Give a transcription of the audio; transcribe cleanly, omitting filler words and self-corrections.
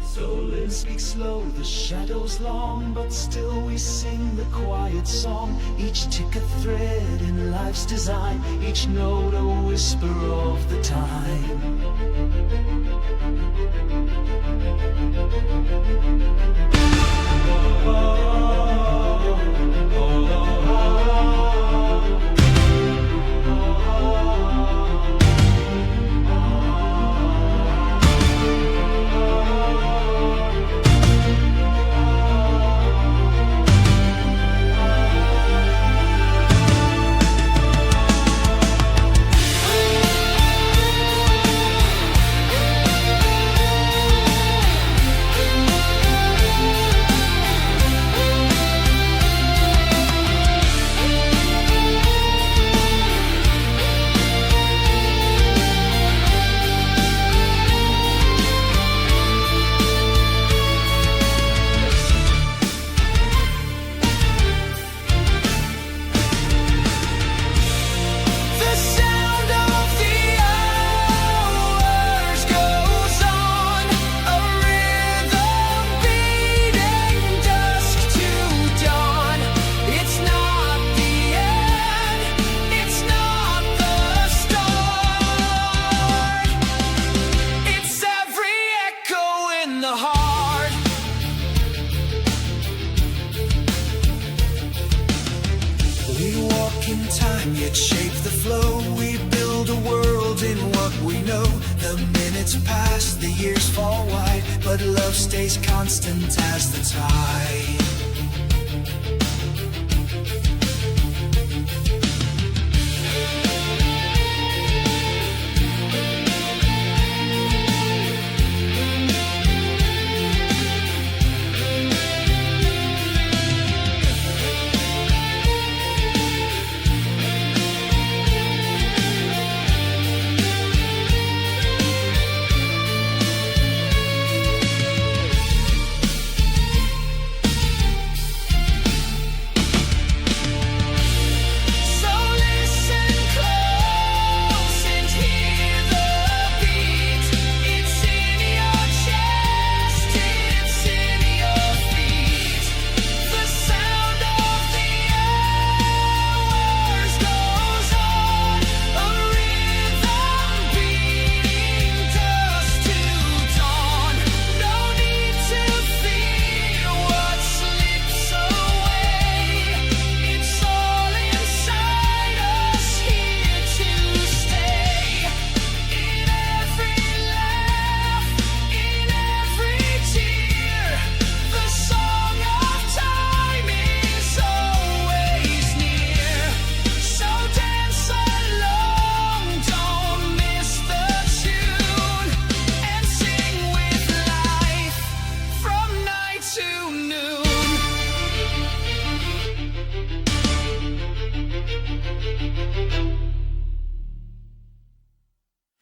Soul speaks slow, the shadows long, but still we sing the quiet song. Each tick a thread in life's design, each note a whisper of the time. In time, yet shape the flow. We build a world in what we know. The minutes pass, the years fall wide, but love stays constant as the tide.